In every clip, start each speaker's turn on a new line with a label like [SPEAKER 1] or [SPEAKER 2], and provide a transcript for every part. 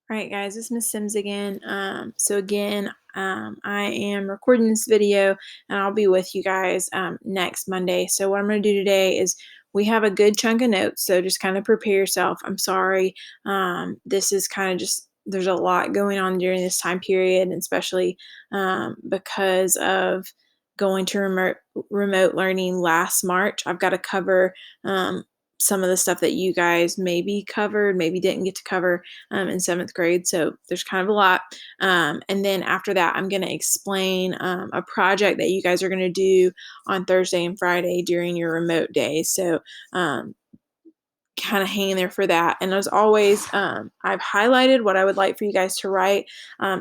[SPEAKER 1] All right, guys, it's Miss Sims again. I am recording this video, and I'll be with you guys next Monday. So what I'm going to do today is we have a good chunk of notes, so just kind of prepare yourself. I'm sorry. This is kind of just there's a lot going on during this time period, and especially because of going to remote learning last March. I've got to cover some of the stuff that you guys maybe covered, maybe didn't get to cover in 7th grade. So there's kind of a lot. And then after that, I'm going to explain a project that you guys are going to do on Thursday and Friday during your remote days. So kind of hang in there for that. And as always, I've highlighted what I would like for you guys to write.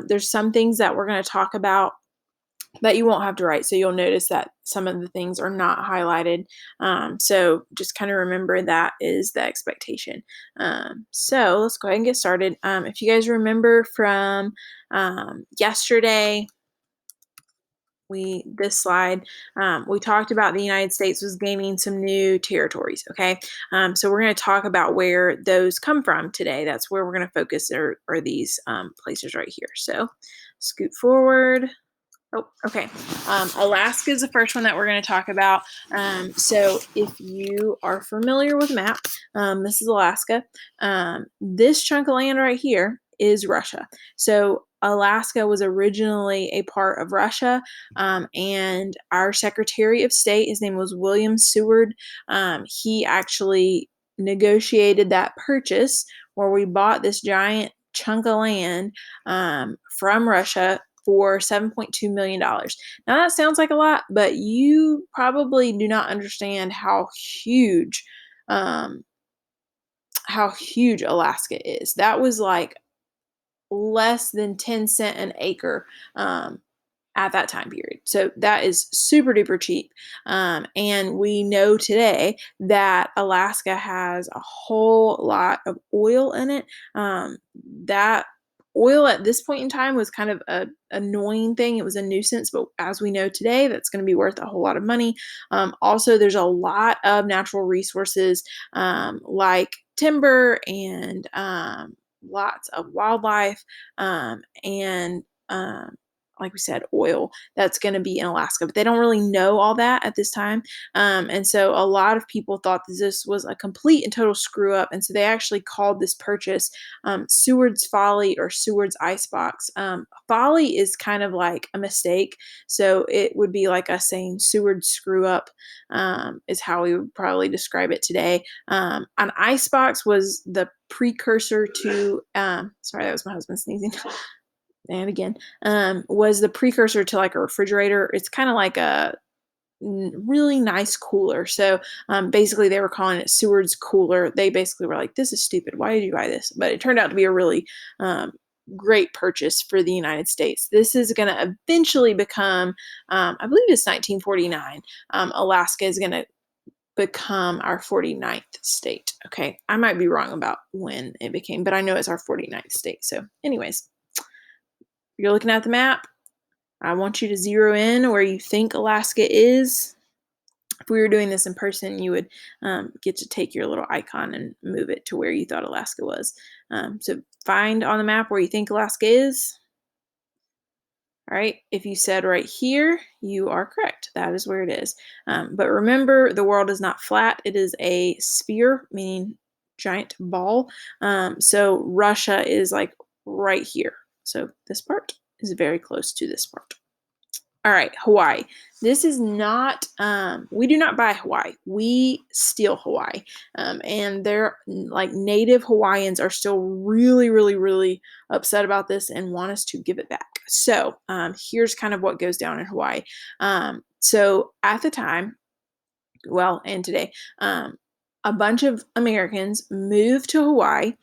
[SPEAKER 1] There's some things that we're going to talk about that you won't have to write. So you'll notice that some of the things are not highlighted. So just kind of remember that is the expectation. So let's go ahead and get started. If you guys remember from yesterday, this slide, we talked about the United States was gaining some new territories. Okay, so we're going to talk about where those come from today. That's where we're going to focus, are these places right here. So scoot forward. Oh, okay. Alaska is the first one that we're going to talk about. So if you are familiar with a map, this is Alaska. This chunk of land right here is Russia. So Alaska was originally a part of Russia, and our Secretary of State, his name was William Seward, he actually negotiated that purchase where we bought this giant chunk of land from Russia for $7.2 million. Now that sounds like a lot, but you probably do not understand how huge Alaska is. That was like less than 10 cents an acre at that time period. So that is super duper cheap. And we know today that Alaska has a whole lot of oil in it. That oil at this point in time was kind of a annoying thing. It was a nuisance, but as we know today, that's going to be worth a whole lot of money. Also, there's a lot of natural resources like timber and lots of wildlife and like we said, oil that's going to be in Alaska, but they don't really know all that at this time. And so a lot of people thought that this was a complete and total screw up. And so they actually called this purchase Seward's Folly or Seward's Icebox. Folly is kind of like a mistake. So it would be like us saying Seward's screw up is how we would probably describe it today. An icebox was the precursor to, sorry, that was my husband sneezing. And again, was the precursor to like a refrigerator. It's kind of like a really nice cooler. So basically, they were calling it Seward's Cooler. They basically were like, "This is stupid. Why did you buy this?" But it turned out to be a really great purchase for the United States. This is going to eventually become, I believe it's 1949. Alaska is going to become our 49th state. Okay, I might be wrong about when it became, but I know it's our 49th state. So, anyways, you're looking at the map. I want you to zero in where you think Alaska is. If we were doing this in person, you would get to take your little icon and move it to where you thought Alaska was. So find on the map where you think Alaska is. All right, if you said right here, you are correct. That is where it is. But remember, the world is not flat. It is a sphere, meaning giant ball. So Russia is like right here. So this part is very close to this part. All right, Hawaii. This is not, we do not buy Hawaii. We steal Hawaii. And they're like native Hawaiians are still really, really, really upset about this and want us to give it back. So here's kind of what goes down in Hawaii. So at the time, well, and today, a bunch of Americans moved to Hawaii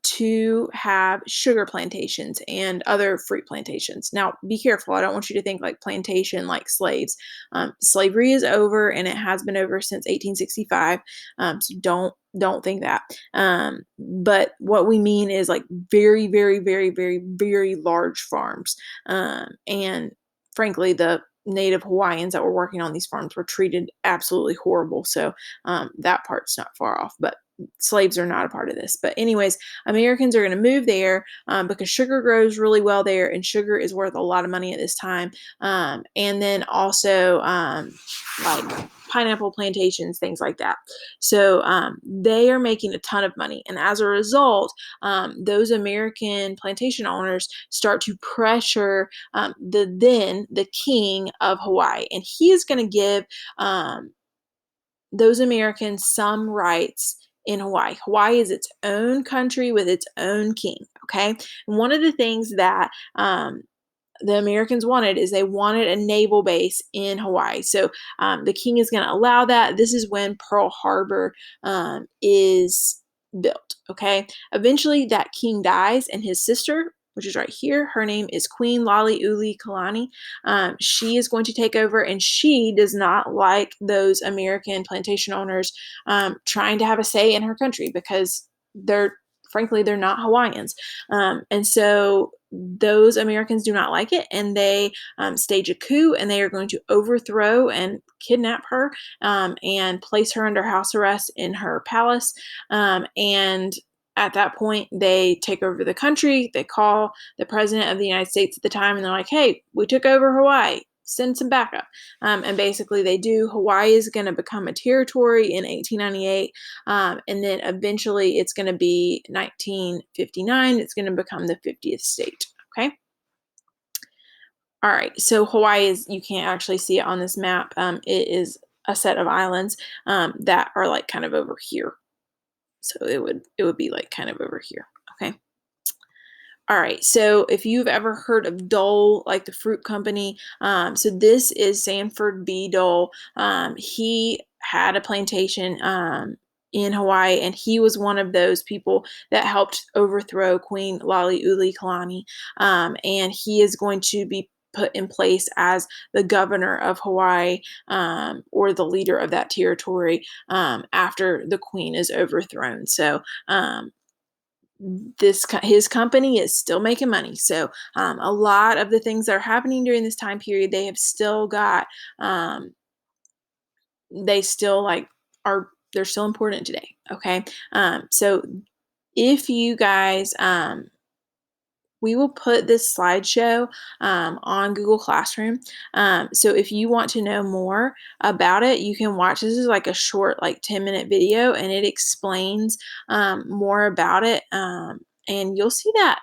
[SPEAKER 1] to have sugar plantations and other fruit plantations. Now, be careful. I don't want you to think like plantation like slaves. Slavery is over, and it has been over since 1865. So don't think that. But what we mean is like very, very, very, very, very large farms. And frankly, the native Hawaiians that were working on these farms were treated absolutely horrible. So that part's not far off. But slaves are not a part of this. But anyways, Americans are going to move there because sugar grows really well there, and sugar is worth a lot of money at this time. And then also like pineapple plantations, things like that. So they are making a ton of money. And as a result, those American plantation owners start to pressure the king of Hawaii. And he is going to give those Americans some rights in Hawaii. Hawaii is its own country with its own king. Okay. And one of the things that the Americans wanted is they wanted a naval base in Hawaii. So the king is going to allow that. This is when Pearl Harbor is built. Okay. Eventually, that king dies, and his sister, which is right here, her name is Queen Laliʻuʻikalani. She is going to take over, and she does not like those American plantation owners trying to have a say in her country because frankly, they're not Hawaiians. And so those Americans do not like it, and they stage a coup, and they are going to overthrow and kidnap her and place her under house arrest in her palace. And at that point, they take over the country. They call the president of the United States at the time, and they're like, hey, we took over Hawaii. Send some backup. And basically, they do. Hawaii is going to become a territory in 1898. And then eventually, it's going to be 1959. It's going to become the 50th state. Okay. All right. So Hawaii is, you can't actually see it on this map. It is a set of islands that are like kind of over here. So it would be like kind of over here. Okay. All right, so if you've ever heard of Dole, like the fruit company, so this is Sanford B. Dole. He had a plantation in Hawaii, and he was one of those people that helped overthrow Queen Laliʻuʻikalani, and he is going to be put in place as the governor of Hawaii or the leader of that territory after the queen is overthrown. So his company is still making money. So a lot of the things that are happening during this time period, they have still got they still like are they're still important today. Okay. So if you guys we will put this slideshow on Google Classroom. So if you want to know more about it, you can watch. This is like a short, like 10-minute video, and it explains more about it. And you'll see that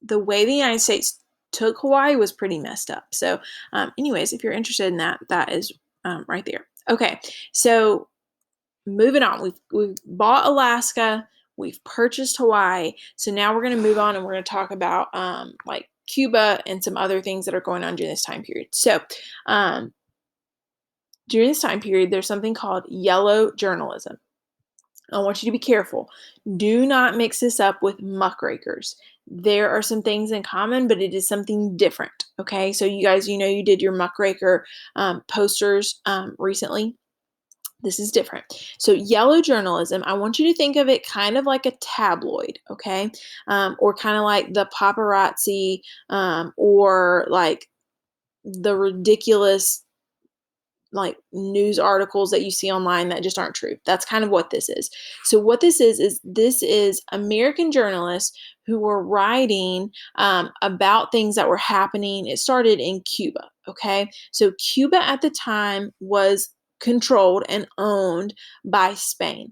[SPEAKER 1] the way the United States took Hawaii was pretty messed up. So anyways, if you're interested in that, that is right there. Okay, so moving on. We've bought Alaska. We've purchased Hawaii. So now we're going to move on, and we're going to talk about like Cuba and some other things that are going on during this time period. So during this time period, there's something called yellow journalism. I want you to be careful. Do not mix this up with muckrakers. There are some things in common, but it is something different. Okay, so you guys, you did your muckraker posters recently. This is different. So yellow journalism, I want you to think of it kind of like a tabloid, okay? Or kind of like the paparazzi or like the ridiculous like news articles that you see online that just aren't true. That's kind of what this is. So what this is American journalists who were writing about things that were happening. It started in Cuba, okay? So Cuba at the time was controlled and owned by Spain.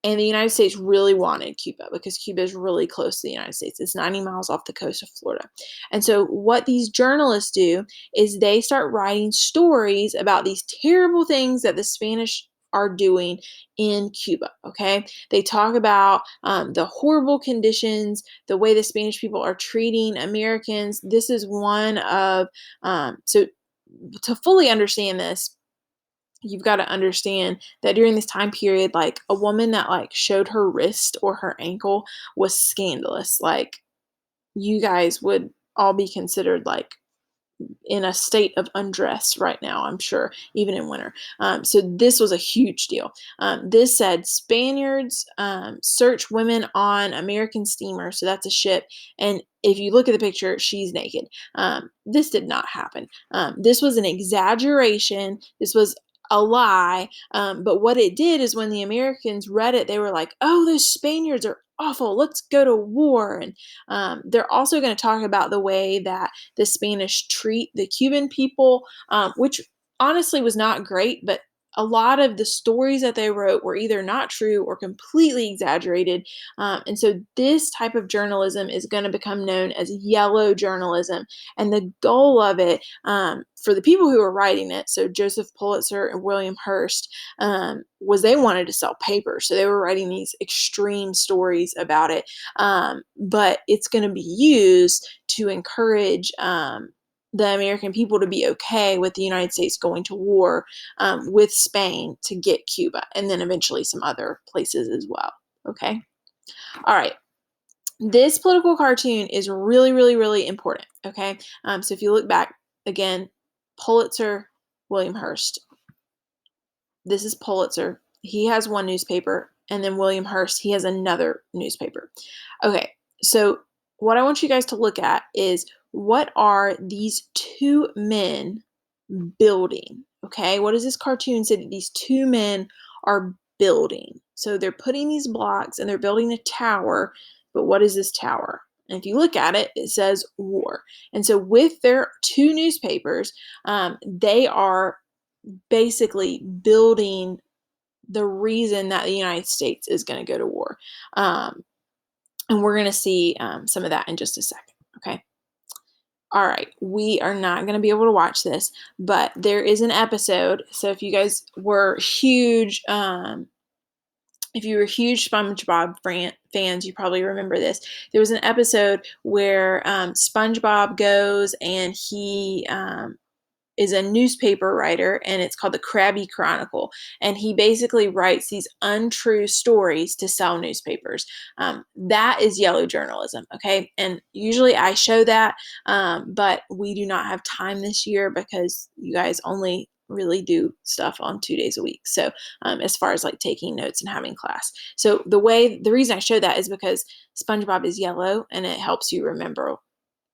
[SPEAKER 1] And the United States really wanted Cuba because Cuba is really close to the United States. It's 90 miles off the coast of Florida. And so what these journalists do is they start writing stories about these terrible things that the Spanish are doing in Cuba. Okay. They talk about the horrible conditions, the way the Spanish people are treating Americans. This is one of, so to fully understand this, you've got to understand that during this time period, like a woman that like showed her wrist or her ankle was scandalous. Like you guys would all be considered like in a state of undress right now, I'm sure, even in winter. So this was a huge deal. This said Spaniards search women on American steamer. So that's a ship. And if you look at the picture, she's naked. This did not happen. This was an exaggeration. This was a lie. But what it did is when the Americans read it, they were like, oh, those Spaniards are awful. Let's go to war. And they're also going to talk about the way that the Spanish treat the Cuban people, which honestly was not great, but a lot of the stories that they wrote were either not true or completely exaggerated. And so this type of journalism is going to become known as yellow journalism. And the goal of it, for the people who were writing it, so Joseph Pulitzer and William Hearst, was they wanted to sell papers. So they were writing these extreme stories about it. But it's going to be used to encourage the American people to be okay with the United States going to war with Spain to get Cuba, and then eventually some other places as well. Okay. All right. This political cartoon is really, really, really important. Okay. So if you look back again, Pulitzer, William Hearst. This is Pulitzer. He has one newspaper, and then William Hearst, he has another newspaper. Okay. So what I want you guys to look at is, what are these two men building? Okay, what does this cartoon say that these two men are building? So they're putting these blocks and they're building a tower, but what is this tower? And if you look at it, it says war. And so with their two newspapers, they are basically building the reason that the United States is going to go to war. And we're going to see some of that in just a second. Okay. All right, we are not going to be able to watch this, but there is an episode. So if you guys were huge, if you were huge SpongeBob fans, you probably remember this. There was an episode where SpongeBob goes and he is a newspaper writer, and it's called the Krabby Chronicle. And he basically writes these untrue stories to sell newspapers. That is yellow journalism, okay? And usually I show that, but we do not have time this year because you guys only really do stuff on 2 days a week. So as far as like taking notes and having class. So the reason I show that is because SpongeBob is yellow and it helps you remember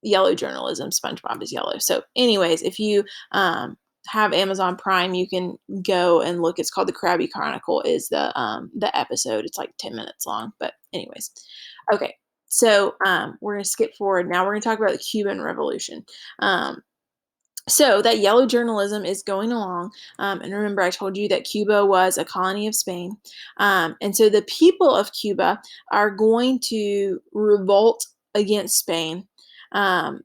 [SPEAKER 1] yellow journalism. SpongeBob is yellow. So anyways, if you have Amazon Prime, you can go and look. It's called the Krabby Chronicle is the episode. It's like 10 minutes long, but anyways. Okay. So we're going to skip forward. Now we're going to talk about the Cuban Revolution. So that yellow journalism is going along. And remember, I told you that Cuba was a colony of Spain. And so the people of Cuba are going to revolt against Spain. The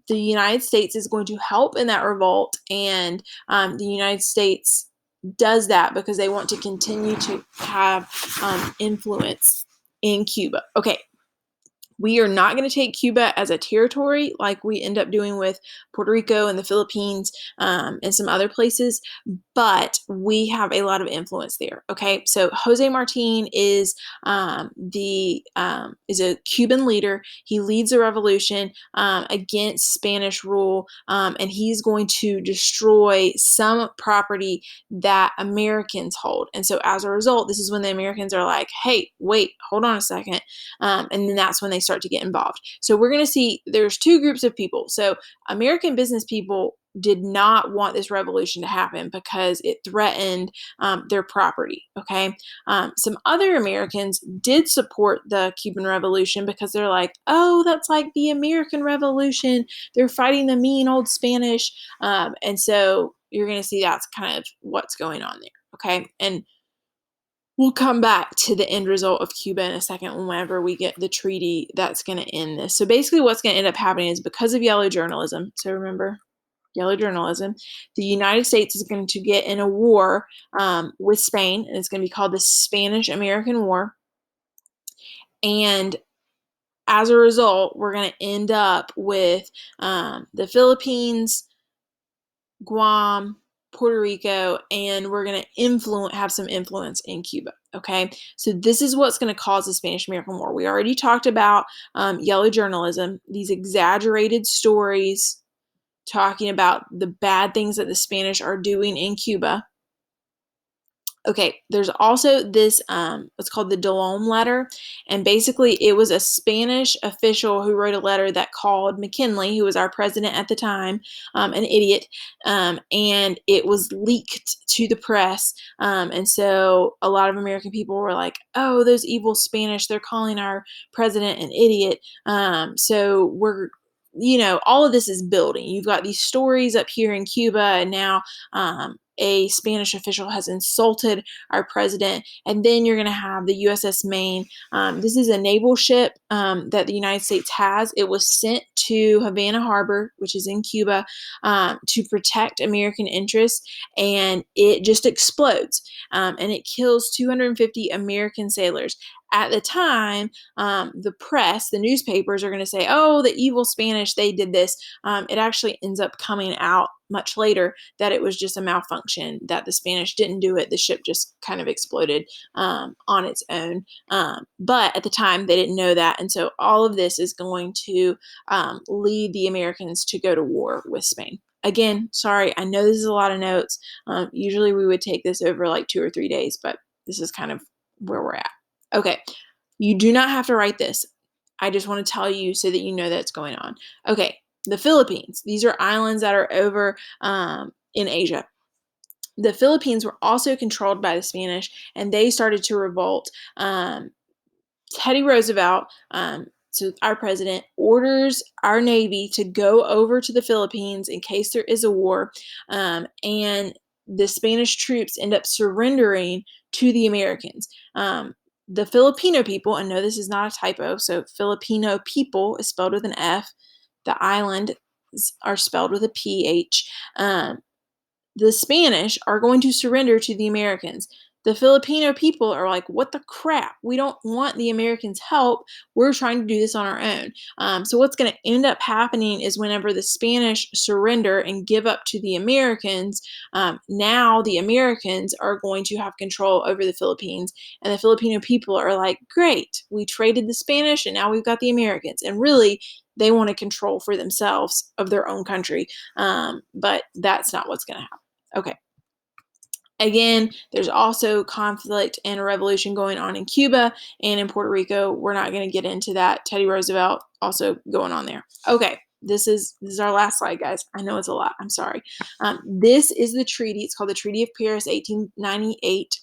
[SPEAKER 1] United States is going to help in that revolt, and the United States does that because they want to continue to have influence in Cuba. Okay, we are not going to take Cuba as a territory like we end up doing with Puerto Rico and the Philippines and some other places, but we have a lot of influence there. Okay, so Jose Martin is is a Cuban leader. He leads a revolution against Spanish rule, and he's going to destroy some property that Americans hold. And so as a result, this is when the Americans are like, hey, wait, hold on a second. And then that's when they start to get involved. So we're going to see there's two groups of people. So American business people did not want this revolution to happen because it threatened their property. Okay. Some other Americans did support the Cuban Revolution because they're like, oh, that's like the American Revolution. They're fighting the mean old Spanish. And so you're going to see that's kind of what's going on there. Okay. And we'll come back to the end result of Cuba in a second whenever we get the treaty that's going to end this. So basically what's going to end up happening is because of yellow journalism, so remember, yellow journalism, the United States is going to get in a war with Spain, and it's going to be called the Spanish-American War. And as a result, we're going to end up with the Philippines, Guam, Puerto Rico, and we're going to have some influence in Cuba. Okay, so this is what's going to cause the Spanish-American War. We already talked about yellow journalism, these exaggerated stories talking about the bad things that the Spanish are doing in Cuba. Okay, there's also this, what's called the Delome letter, and basically it was a Spanish official who wrote a letter that called McKinley, who was our president at the time, an idiot, and it was leaked to the press, and so a lot of American people were like, "Oh, those evil Spanish, they're calling our president an idiot." So all of this is building. You've got these stories up here in Cuba, and now a Spanish official has insulted our president. And then you're going to have the USS Maine. This is a naval ship that the United States has. It was sent to Havana Harbor, which is in Cuba, to protect American interests, and it just explodes, and it kills 250 American sailors. At the time, the press, the newspapers are going to say, "Oh, the evil Spanish, they did this." It actually ends up coming out much later that it was just a malfunction, that the Spanish didn't do it. The ship just kind of exploded on its own. But at the time, they didn't know that. And so all of this is going to lead the Americans to go to war with Spain. Again, sorry, I know this is a lot of notes. Usually we would take this over like 2 or 3 days, but this is kind of where we're at. Okay, you do not have to write this. I just want to tell you so that you know that's going on. Okay, the Philippines. These are islands that are over in Asia. The Philippines were also controlled by the Spanish, and they started to revolt. Teddy Roosevelt, so our president, orders our Navy to go over to the Philippines in case there is a war, and the Spanish troops end up surrendering to the Americans. The Filipino people, and no, this is not a typo, so Filipino people is spelled with an F. The island are spelled with a PH. The Spanish are going to surrender to the Americans. The Filipino people are like, "What the crap? We don't want the Americans' help. We're trying to do this on our own." So what's going to end up happening is whenever the Spanish surrender and give up to the Americans, now the Americans are going to have control over the Philippines. And the Filipino people are like, "Great, we traded the Spanish and now we've got the Americans." And really, they want to control for themselves of their own country. But that's not what's going to happen. Okay. Again, there's also conflict and a revolution going on in Cuba and in Puerto Rico. We're not going to get into that. Teddy Roosevelt also going on there. Okay, this is our last slide, guys. I know it's a lot. I'm sorry. This is the treaty. It's called the Treaty of Paris, 1898.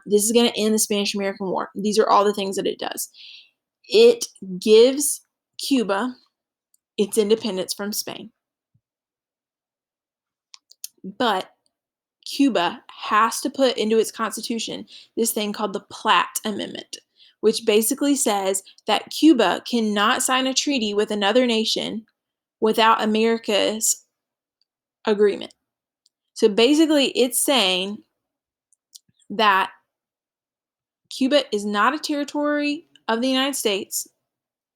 [SPEAKER 1] This is going to end the Spanish-American War. These are all the things that it does. It gives Cuba its independence from Spain, but Cuba has to put into its constitution this thing called the Platt Amendment, which basically says that Cuba cannot sign a treaty with another nation without America's agreement. So basically, it's saying that Cuba is not a territory of the United States.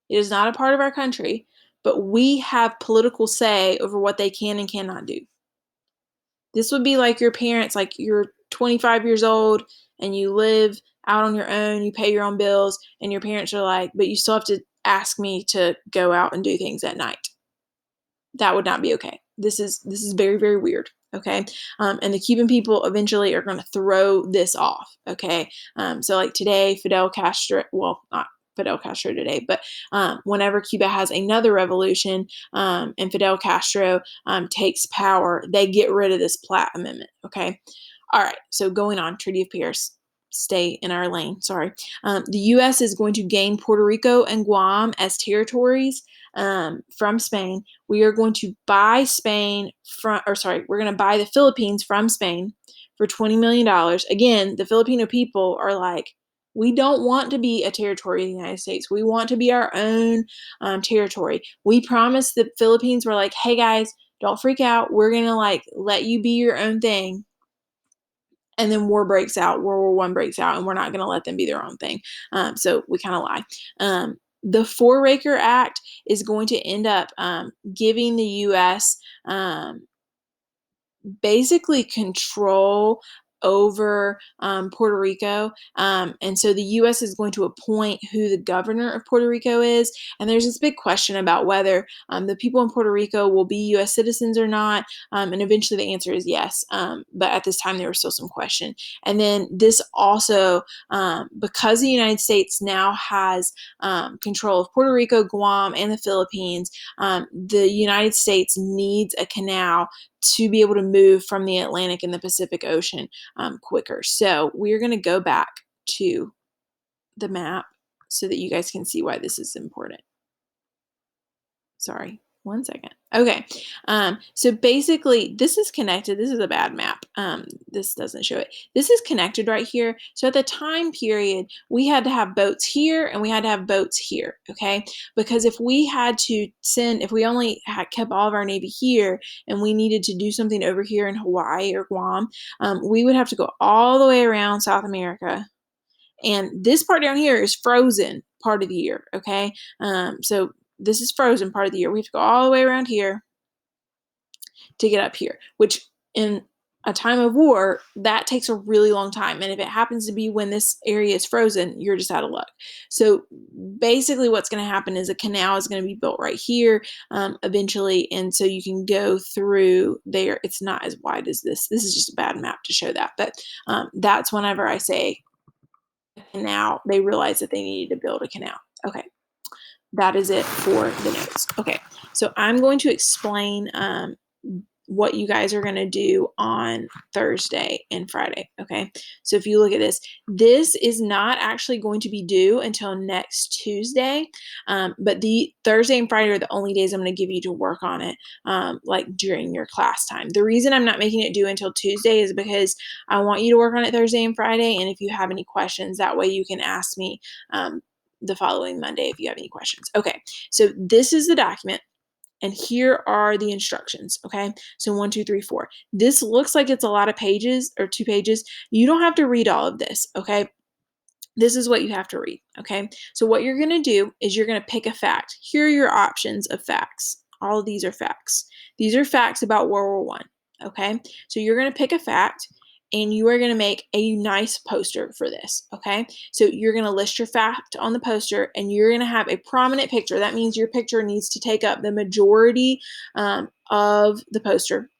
[SPEAKER 1] It is not a part of our country, but we have political say over what they can and cannot do. This would be like your parents, like you're 25 years old and you live out on your own, you pay your own bills, and your parents are like, "But you still have to ask me to go out and do things at night." That would not be okay. This is very, very weird. Okay. And the Cuban people eventually are going to throw this off. Okay. So like today, Fidel Castro, well, not Fidel Castro today, but whenever Cuba has another revolution and Fidel Castro takes power, they get rid of this Platt Amendment. Okay. All right. So going on, Treaty of Paris. Stay in our lane. Sorry. The U.S. is going to gain Puerto Rico and Guam as territories from Spain. We are going to buy we're going to buy the Philippines from Spain for $20 million. Again, the Filipino people are like, "We don't want to be a territory of the United States. We want to be our own territory." We promised the Philippines, we're like, "Hey guys, don't freak out. We're going to like let you be your own thing." And then war breaks out, World War One breaks out, and we're not going to let them be their own thing. So we kind of lie. The Four-Raker Act is going to end up giving the U.S. Basically control over Puerto Rico. And so the U.S. is going to appoint who the governor of Puerto Rico is. And there's this big question about whether the people in Puerto Rico will be U.S. citizens or not. And eventually the answer is yes. But at this time, there was still some question. And then this also, because the United States now has control of Puerto Rico, Guam, and the Philippines, the United States needs a canal to be able to move from the Atlantic and the Pacific Ocean quicker. So we're going to go back to the map so that you guys can see why this is important. Sorry, 1 second. Okay, so basically this is connected. This is a bad map. This doesn't show it. This is connected right here. So at the time period, we had to have boats here and we had to have boats here, okay? Because if we had to send, if we only had kept all of our Navy here and we needed to do something over here in Hawaii or Guam, we would have to go all the way around South America. And this part down here is frozen part of the year, okay? So this is frozen part of the year. We have to go all the way around here to get up here, which in a time of war, that takes a really long time. And if it happens to be when this area is frozen, you're just out of luck. So basically what's going to happen is a canal is going to be built right here eventually. And so you can go through there. It's not as wide as this. This is just a bad map to show that. But that's whenever I say canal, they realized that they needed to build a canal. Okay, that is it for the notes. Okay, so I'm going to explain what you guys are going to do on Thursday and Friday. Okay, so if you look at this, this is not actually going to be due until next Tuesday, but the Thursday and Friday are the only days I'm going to give you to work on it, like during your class time. The reason I'm not making it due until Tuesday is because I want you to work on it Thursday and Friday, and if you have any questions, that way you can ask me the following Monday if you have any questions. Okay, so this is the document. And here are the instructions, okay? So 1, 2, 3, 4. This looks like it's a lot of pages or 2 pages. You don't have to read all of this, okay? This is what you have to read, okay? So what you're gonna do is you're gonna pick a fact. Here are your options of facts. All of these are facts. These are facts about World War I, okay? So you're gonna pick a fact and you are going to make a nice poster for this, okay? So you're going to list your fact on the poster and you're going to have a prominent picture. That means your picture needs to take up the majority of the poster.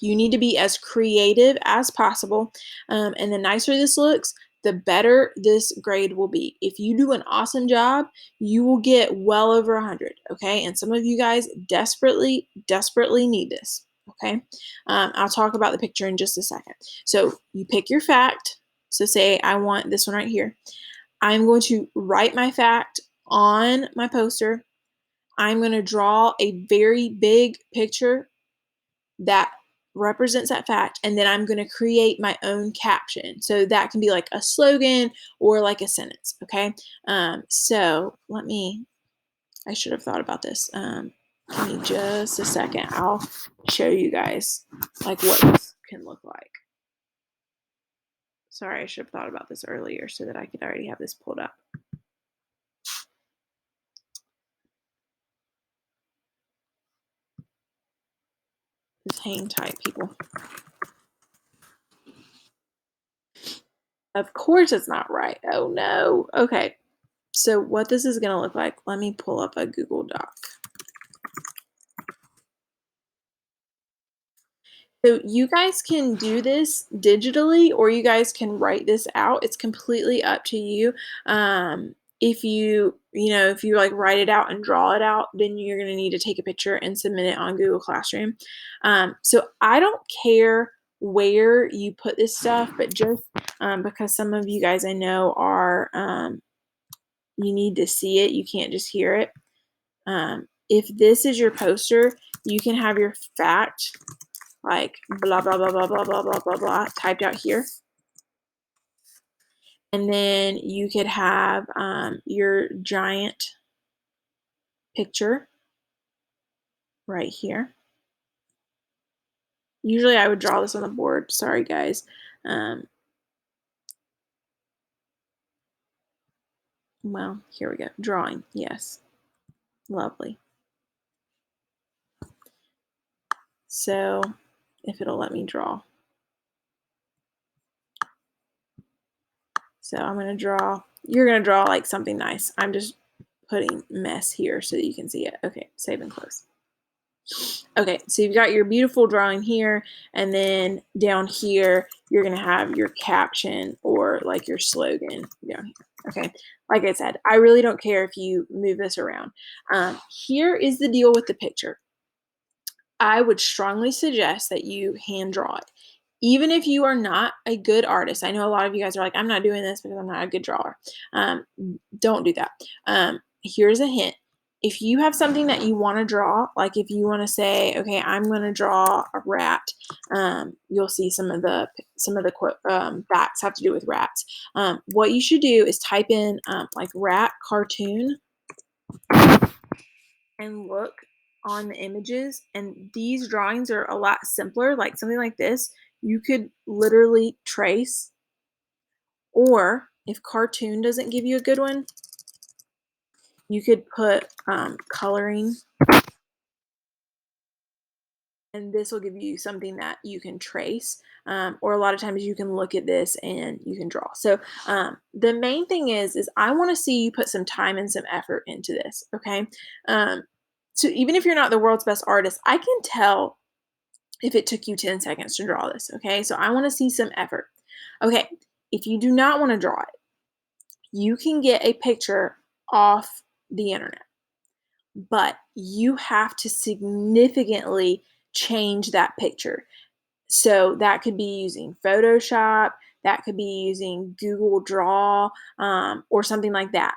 [SPEAKER 1] You need to be as creative as possible, and the nicer this looks, the better this grade will be. If you do an awesome job, you will get well over 100, okay? And some of you guys desperately, desperately need this. Okay, I'll talk about the picture in just a second. So you pick your fact. So say I want this one right here. I'm going to write my fact on my poster. I'm going to draw a very big picture that represents that fact, and then I'm going to create my own caption. So that can be like a slogan or like a sentence. Okay, so I should have thought about this. Give me just a second. I'll show you guys like what this can look like. Sorry, I should have thought about this earlier so that I could already have this pulled up. Just hang tight, people. Of course it's not right. Oh no. Okay. So what this is going to look like, let me pull up a Google Doc. So you guys can do this digitally or you guys can write this out. It's completely up to you. If if you like write it out and draw it out, then you're going to need to take a picture and submit it on Google Classroom. So I don't care where you put this stuff, but just because some of you guys I know are, you need to see it, you can't just hear it. If this is your poster, you can have your fact like blah, blah, blah, blah, blah, blah, blah, blah, blah, typed out here. And then you could have your giant picture right here. Usually I would draw this on the board. Sorry, guys. Well, here we go. Drawing. Yes. Lovely. So if it'll let me draw. So I'm going to draw, you're going to draw like something nice. I'm just putting mess here so that you can see it. Okay, save and close. Okay, so you've got your beautiful drawing here, and then down here, you're going to have your caption or like your slogan down here. Okay, like I said, I really don't care if you move this around. Here is the deal with the picture. I would strongly suggest that you hand draw it. Even if you are not a good artist, I know a lot of you guys are like, I'm not doing this because I'm not a good drawer. Don't do that. Here's a hint. If you have something that you want to draw, like if you want to say, okay, I'm going to draw a rat, you'll see some of the facts have to do with rats. What you should do is type in like rat cartoon and look on the images, and these drawings are a lot simpler. Like something like this, you could literally trace, or if cartoon doesn't give you a good one, you could put coloring, and this will give you something that you can trace, or a lot of times you can look at this and you can draw. So the main thing is I want to see you put some time and some effort into this. Okay, so even if you're not the world's best artist, I can tell if it took you 10 seconds to draw this. Okay, so I want to see some effort. Okay, if you do not want to draw it, you can get a picture off the internet, but you have to significantly change that picture. So that could be using Photoshop, that could be using Google Draw, or something like that.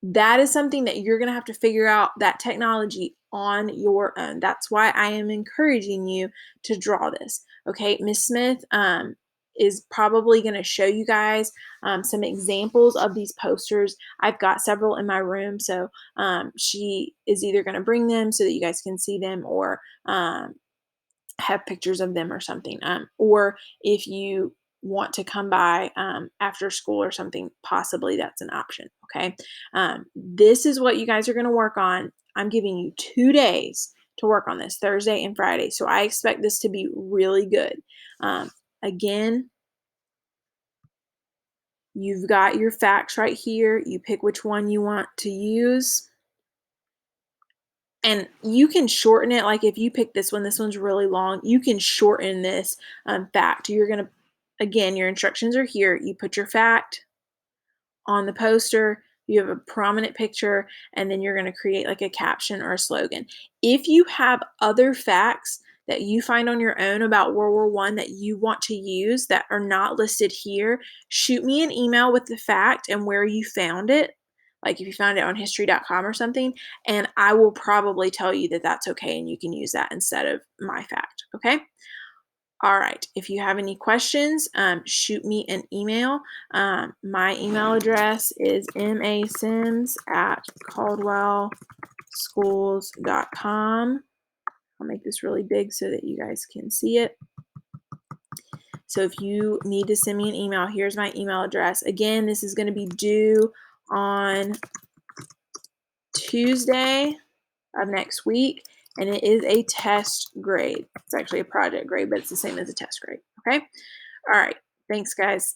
[SPEAKER 1] That is something that you're going to have to figure out that technology on your own. That's why I am encouraging you to draw this. Okay, Miss Smith is probably going to show you guys some examples of these posters. I've got several in my room, so she is either going to bring them so that you guys can see them, or have pictures of them or something. Or if you want to come by after school or something, possibly that's an option. Okay. This is what you guys are going to work on. I'm giving you 2 days to work on this, Thursday and Friday. So I expect this to be really good. Again, you've got your facts right here. You pick which one you want to use. And you can shorten it. Like if you pick this one, this one's really long, you can shorten this fact. You're going to, again, your instructions are here. You put your fact on the poster, you have a prominent picture, and then you're going to create like a caption or a slogan. If you have other facts that you find on your own about World War I that you want to use that are not listed here, shoot me an email with the fact and where you found it. Like if you found it on history.com or something, and I will probably tell you that that's okay and you can use that instead of my fact. Okay. All right. If you have any questions, shoot me an email. My email address is masims@caldwellschools.com. I'll make this really big so that you guys can see it. So if you need to send me an email, here's my email address. Again, this is going to be due on Tuesday of next week, and it is a test grade. It's actually a project grade, but it's the same as a test grade. Okay. All right. Thanks, guys.